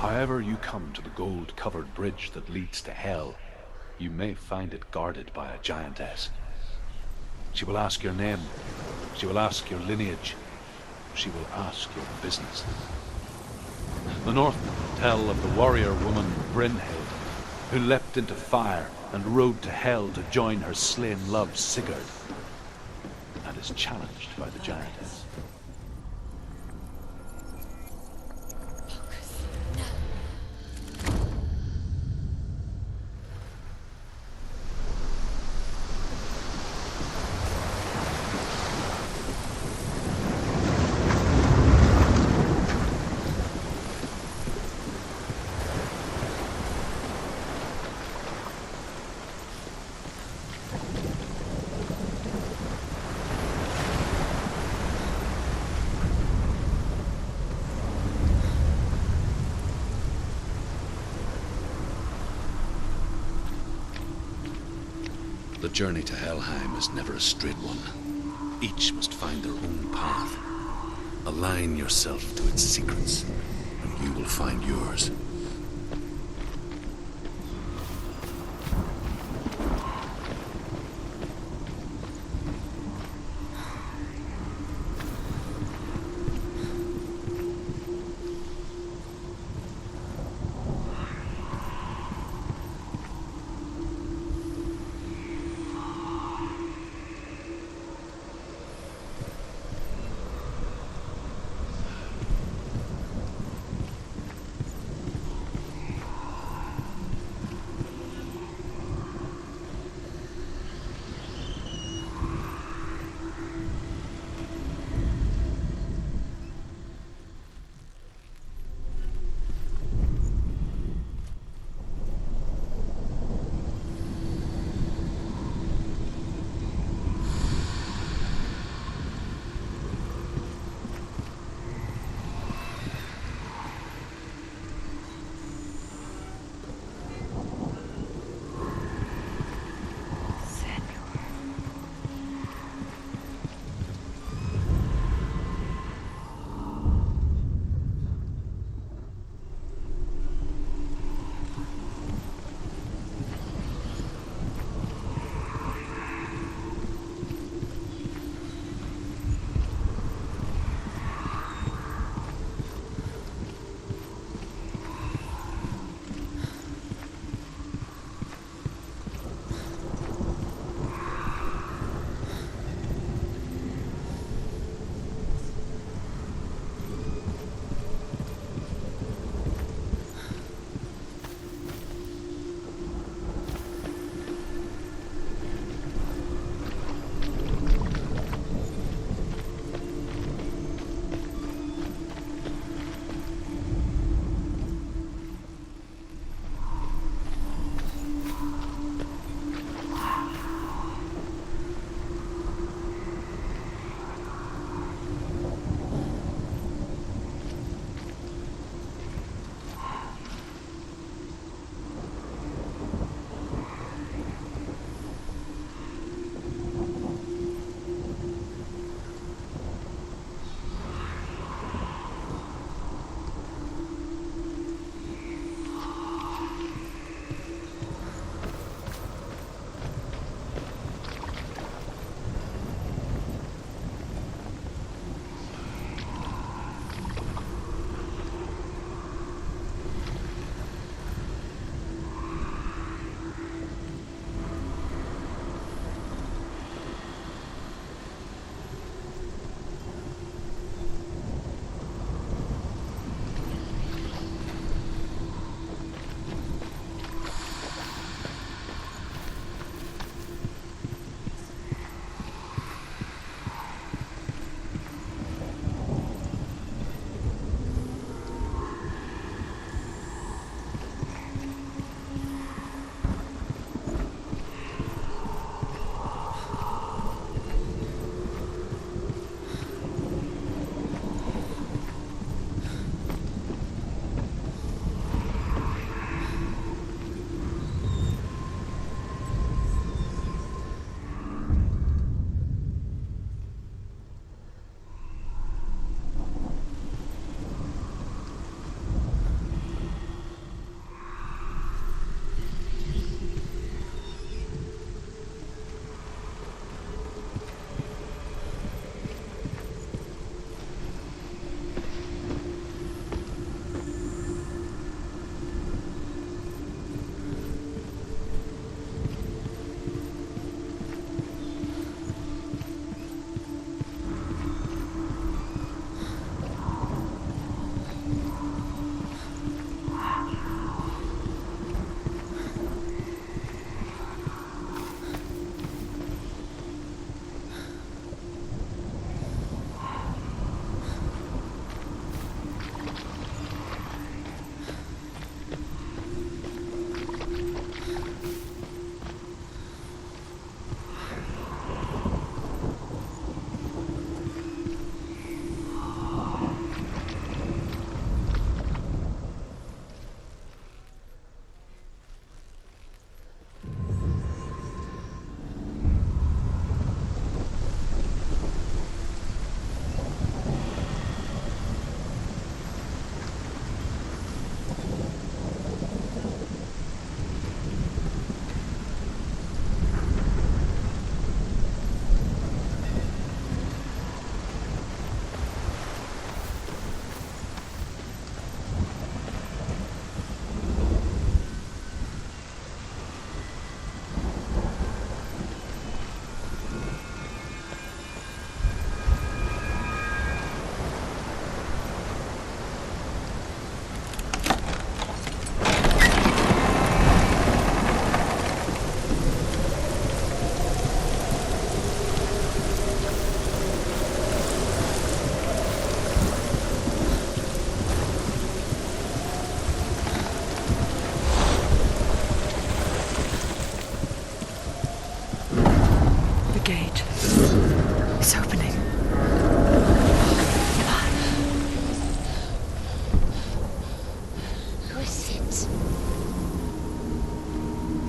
However you come to the gold-covered bridge that leads to Hell, you may find it guarded by a giantess. She will ask your name, she will ask your lineage, she will ask your business. The Northmen tell of the warrior woman Brynhild, who leapt into fire and rode to Hell to join her slain love Sigurd, and is challenged by the giantess. The journey to Helheim is never a straight one. Each must find their own path. Align yourself to its secrets, and you will find yours.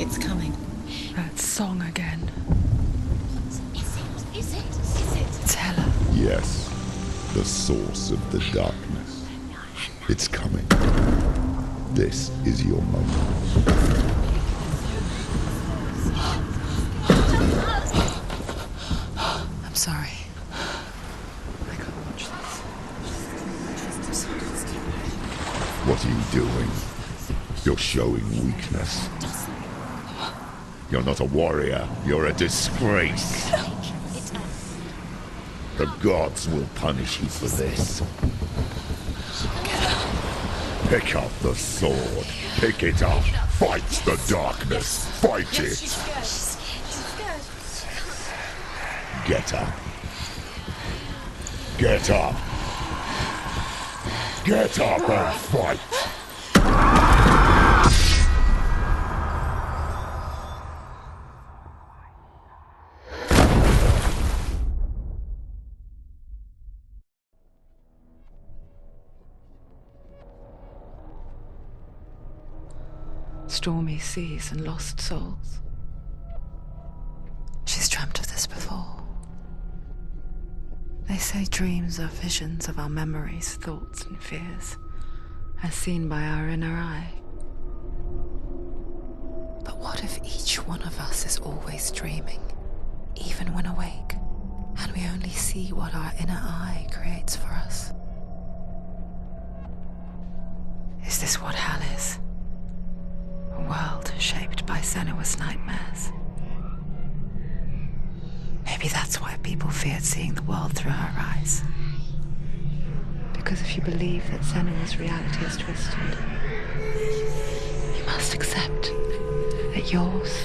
It's coming. That song again. Is it? It's Hela. Yes, the source of the darkness. It's coming. This is your moment. I'm sorry. I can't watch this. What are you doing? You're showing weakness. You're not a warrior. You're a disgrace. The gods will punish you for this. Pick up the sword. Pick it up. Fight the darkness. Fight it. Get up. Get up. Get up and fight. Stormy seas and lost souls. She's dreamt of this before. They say dreams are visions of our memories, thoughts and fears, as seen by our inner eye. But what if each one of us is always dreaming, even when awake, and we only see what our inner eye creates for us? Is this what hell is? A world shaped by Senua's nightmares. Maybe that's why people feared seeing the world through her eyes. Because if you believe that Senua's reality is twisted, you must accept that yours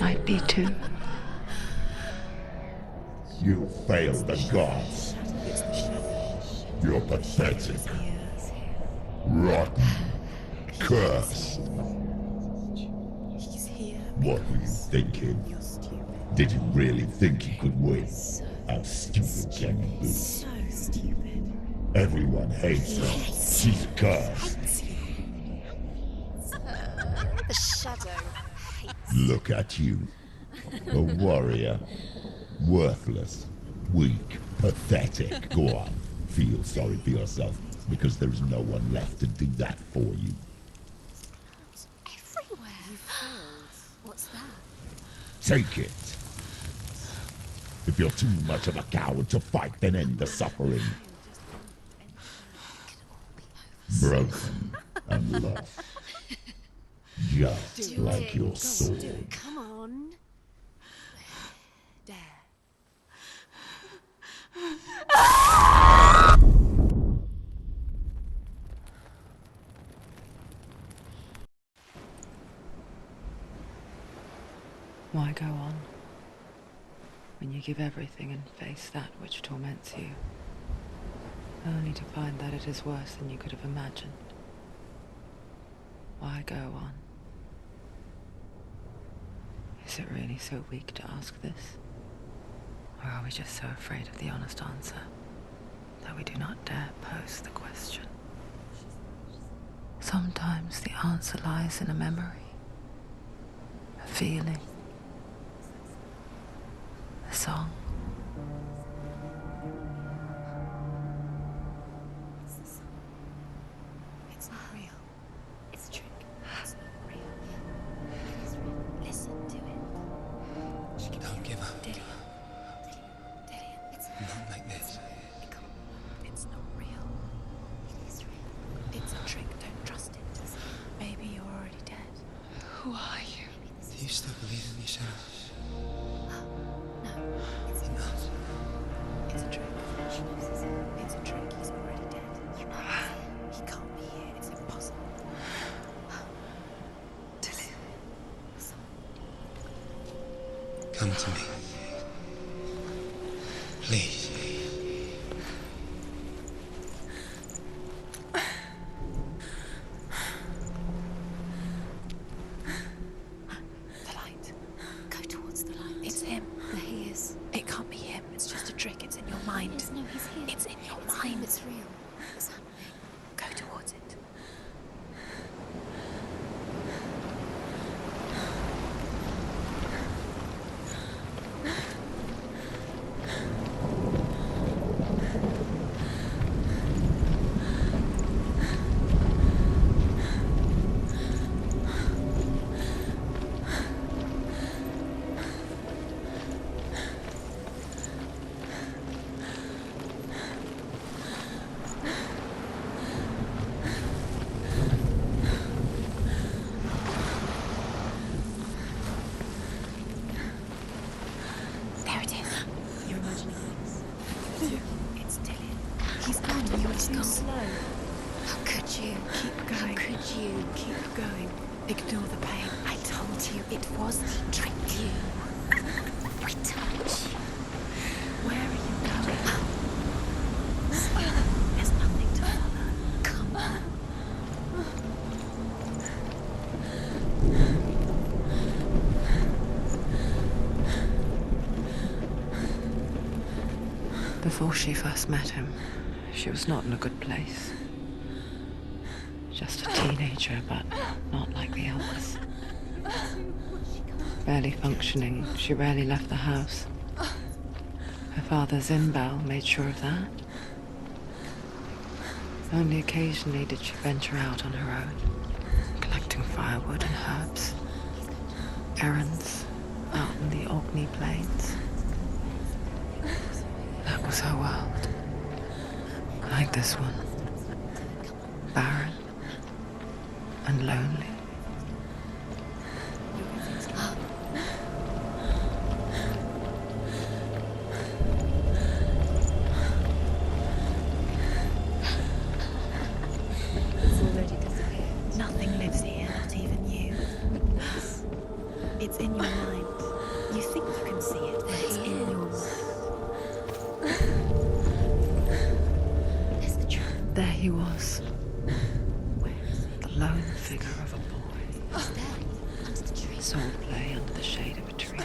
might be too. You failed the gods. You're pathetic. Rotten. Cursed. What were you thinking? Did you really think you could win? How stupid can you be? So stupid. Everyone hates her. She's cursed. The shadow hates. Look at you. A warrior. Worthless. Weak. Pathetic. Go on. Feel sorry for yourself, because there is no one left to do that for you. Everywhere. What's that? Take it. If you're too much of a coward to fight, then end the suffering. Broken and lost. Just like your soul. Come on. Dare. Why go on when you give everything and face that which torments you, only to find that it is worse than you could have imagined? Why go on? Is it really so weak to ask this? Or are we just so afraid of the honest answer that we do not dare pose the question? Sometimes the answer lies in a memory, a feeling, a song. It's not real. It's a trick. It's not real. It is real. Listen to it. Don't give up. Dillian. It's Not like this. It's not real. It is real. It's a trick. Don't trust it. Maybe you're already dead. Who are you? Do you still believe in me, Senua? No, it's not. It's a trick. It's a trick. He's already dead. You know he can't be here. It's impossible. Dillian. Come to me. Please. The light. Go towards the light. It's him. There he is. It can't be him. It's just a trick. It's in your mind. No, he's here. It's in your mind. It's real. It's happening. Go towards it. you. Keep going. Ignore the pain. I told you it was the trick you. I told you. Where are you going? There's nothing to follow. Come on. Before she first met him, she was not in a good place. Just a teenager, but not like the others. Barely functioning, she rarely left the house. Her father's in-bell made sure of that. Only occasionally did she venture out on her own, collecting firewood and herbs. Errands out in the Orkney Plains. That was her world. Like this one. Barren and lonely. It's already disappeared. Nothing lives here, not even you. It's in your mind. You think you can see it, but it's in your mind. There's the truth. There he was. The lone figure of a boy. He's there, under the tree. Swordplay under the shade of a tree.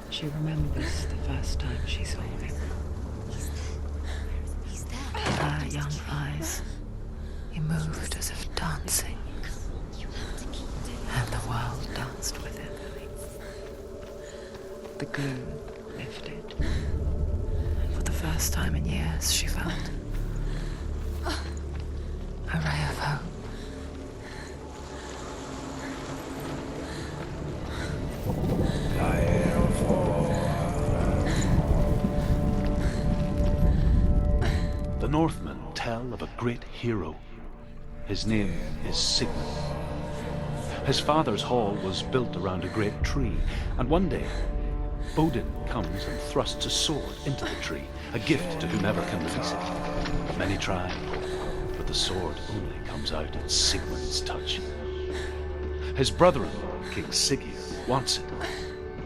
She remembers the first time she saw him. He's there. Her young eyes, he moved as if dancing, and the world danced with him. The gloom lifted, and for the first time in years she felt a ray of hope. The Northmen tell of a great hero. His name is Sigmund. His father's hall was built around a great tree, and one day, Odin comes and thrusts a sword into the tree, a gift to whomever can release it. Many try, but the sword only comes out at Sigmund's touch. His brother-in-law, King Siggeir, wants it,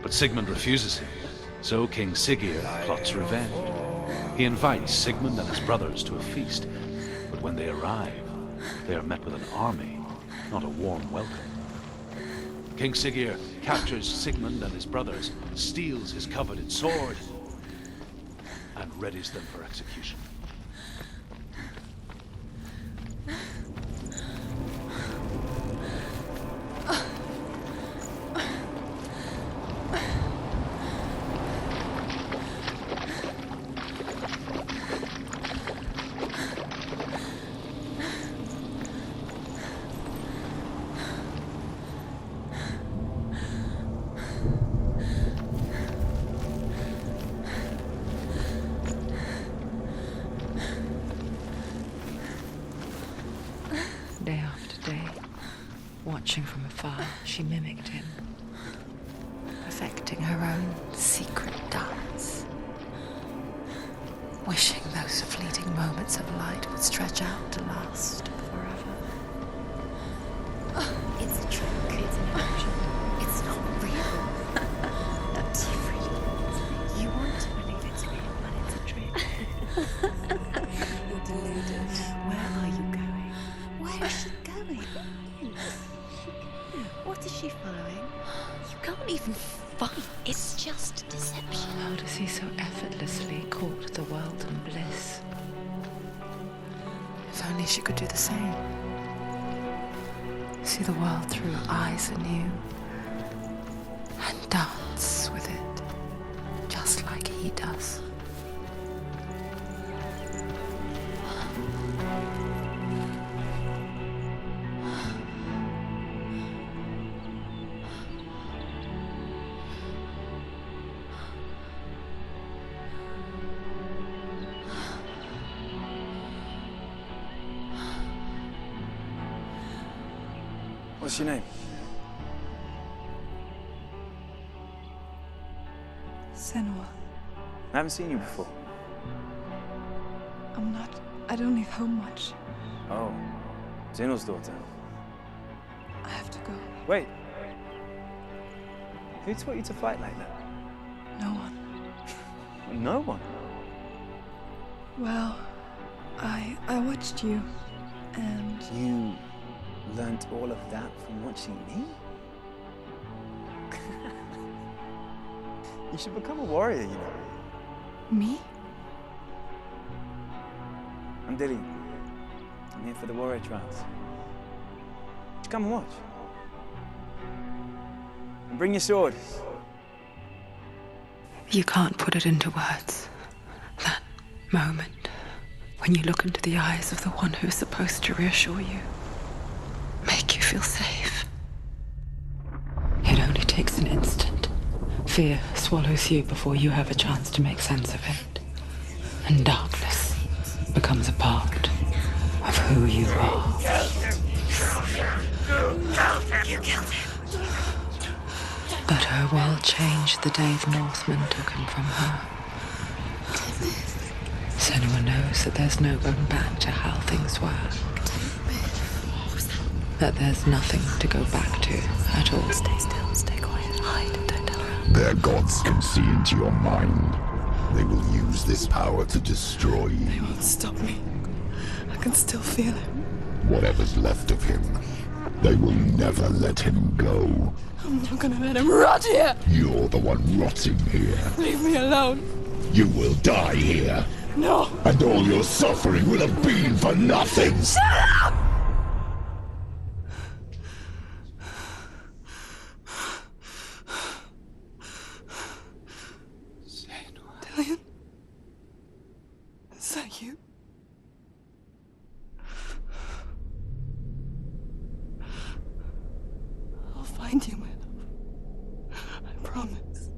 but Sigmund refuses him, so King Siggeir plots revenge. He invites Sigmund and his brothers to a feast, but when they arrive, they are met with an army, not a warm welcome. King Siggeir captures Sigmund and his brothers, steals his coveted sword, and readies them for execution. Day after day, watching from afar, she mimicked him, perfecting her own secret dance, wishing those fleeting moments of light would stretch out to last forever. It's a trick. It's an illusion. It's not real. Not really. You want to believe it's real, but it's a trick. You're deluded. Where are you going? Where is she going? What is she following? You can't even fight. It's just deception. How does he so effortlessly court the world and bliss? If only she could do the same. See the world through eyes anew and dance with it, just like he does. What's your name? Senua. I haven't seen you before. I don't leave home much. Oh. Zenua's daughter. I have to go. Wait. Who taught you to fight like that? No one. No one. Well, I watched you, and You learnt all of that from watching me? You should become a warrior, you know. me? I'm Dillian. I'm here for the warrior trials. Just come and watch. And bring your sword. You can't put it into words. That moment when you look into the eyes of the one who is supposed to reassure you, make you feel safe. It only takes an instant. Fear swallows you before you have a chance to make sense of it. And darkness becomes a part of who you are. You killed him. But her world changed the day the Northmen took him from her. Senua knows that there's no going back to how things were. That there's nothing to go back to at all. Stay still, stay quiet, hide, don't tell her. Their gods can see into your mind. They will use this power to destroy you. They won't stop me. I can still feel him. Whatever's left of him, they will never let him go. I'm not gonna let him rot here! You're the one rotting here. Leave me alone! You will die here. No! And all your suffering will have been for nothing. Shut up! Dillian? Is that you? I'll find you, my love. I promise.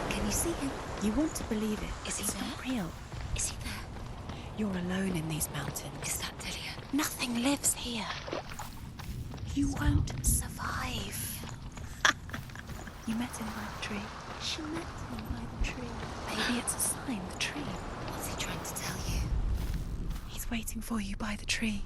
Can you see him? You want to believe it. Is he not real? Is he there? You're alone in these mountains. Is that Dillian? Nothing lives here. You won't survive. You met him by the tree. She met him by the tree. Maybe it's a sign, the tree. What's he trying to tell you? He's waiting for you by the tree.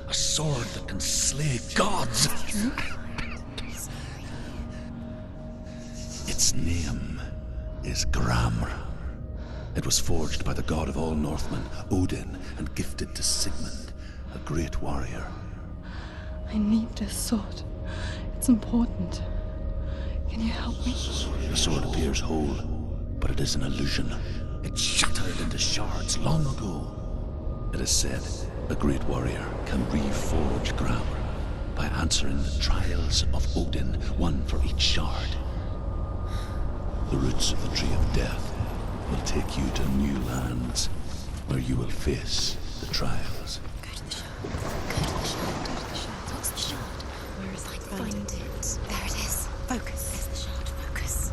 A sword that can slay gods. Its name is Gramr. It was forged by the god of all Northmen, Odin, and gifted to Sigmund, a great warrior. I need this sword. It's important. Can you help me? The sword appears whole, but it is an illusion. It shattered into shards long ago. It is said a great warrior can reforge Gramr by answering the trials of Odin, one for each shard. The roots of the Tree of Death will take you to new lands where you will face the trials. Go to the shard. Go to the shard. Go to the shard. What's the shard? Where is it? Find it. There it is. Focus. There's the shard. Focus.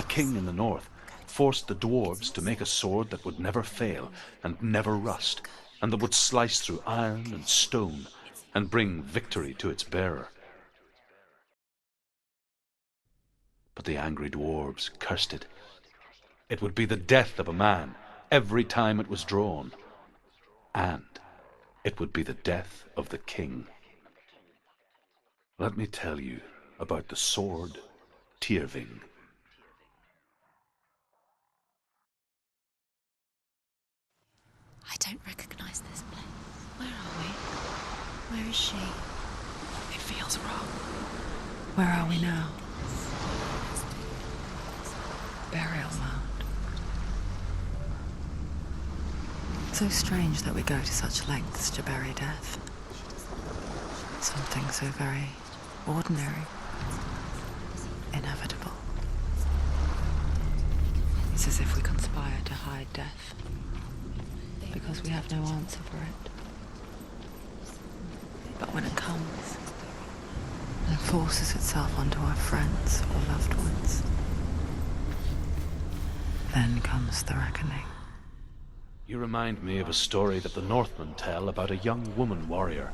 king in the north, forced the dwarves to make a sword that would never fail and never rust, and that would slice through iron and stone and bring victory to its bearer. But the angry dwarves cursed it. It would be the death of a man every time it was drawn, and it would be the death of the king. Let me tell you about the sword Tyrving. I don't recognize this place. Where are we? Where is she? It feels wrong. Where are we now? Burial mound. So strange that we go to such lengths to bury death. Something so very ordinary, inevitable. It's as if we conspire to hide death, because we have no answer for it. But when it comes, and forces itself onto our friends or loved ones, then comes the reckoning. You remind me of a story that the Northmen tell about a young woman warrior.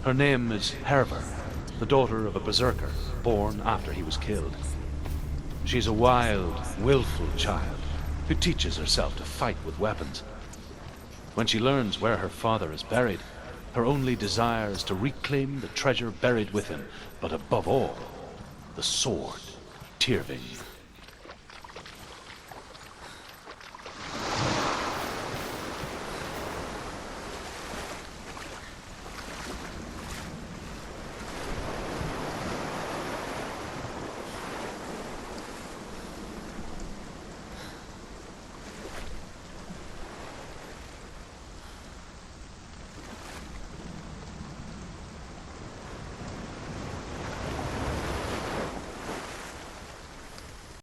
Her name is Hervor, the daughter of a berserker, born after he was killed. She's a wild, willful child who teaches herself to fight with weapons. When she learns where her father is buried, her only desire is to reclaim the treasure buried with him, but above all, the sword Tyrving.